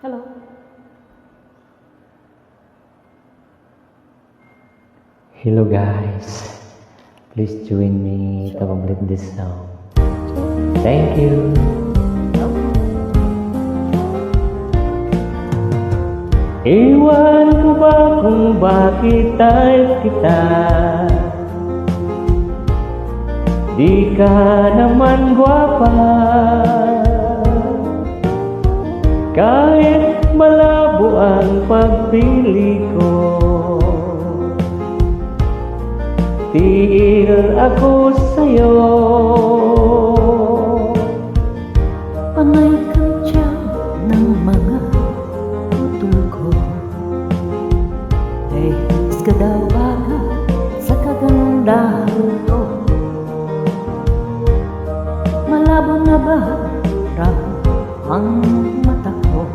Hello. Hello guys, please join me to complete this song. Thank you. Iwan ko ba kung bakit tayo kita? Di ka naman gwapa, kahit malabo ang pagpili ko. Tiil ako sa'yo. Panay kang tiyan ng mga utol ko. Dahil ka daw baga sa kagandahan ko. Malabo na ba raw ang mata ko?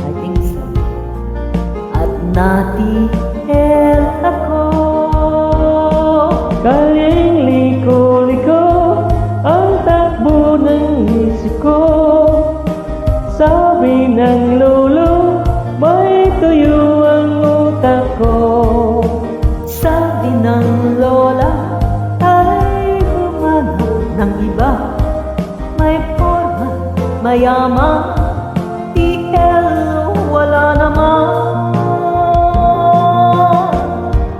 I think so. At natiil ako. Kaling liko-liko ang takbo ng isip ko. Sabi ng lolo, may tuyo ang utak ko. Sabi ng lola, ay humanap ng iba. May forma, mayaman, TL, wala naman.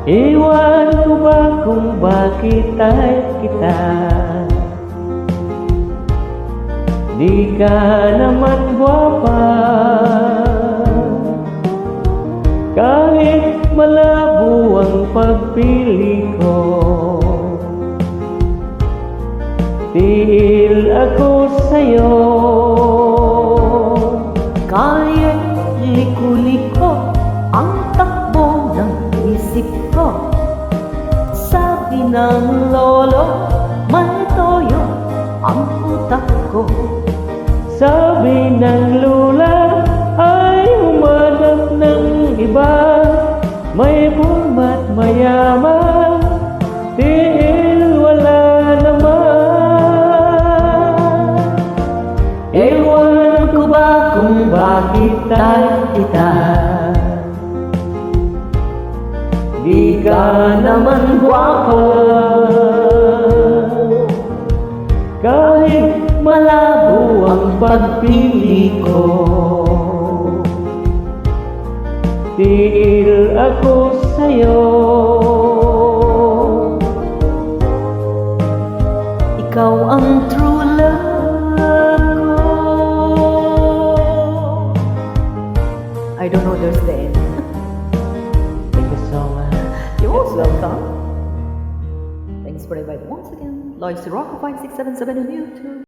Iwan ko ba kung bakit tayo kita? Di ka naman gwapa, kahit malabo ang pagpili ko. Tiil ako sa'yo. Kahit liko-liko ang takbo ng isip ko. Sabi ng lolo, may toyo ang utak ko. Sabi ng lula, ay humanap ng iba. May forma't mayaman, tiil wala naman. Ewan ko ba kung bakit tayo kita? Di ka naman gwapa, kahit malabo ang pagpili ko. Tiil ako sa'yo. Ikaw ang true love ko. I don't know there's the end. Thank you so much. You're most welcome. Thanks for inviting once again. Lois Rocco 5677 on YouTube.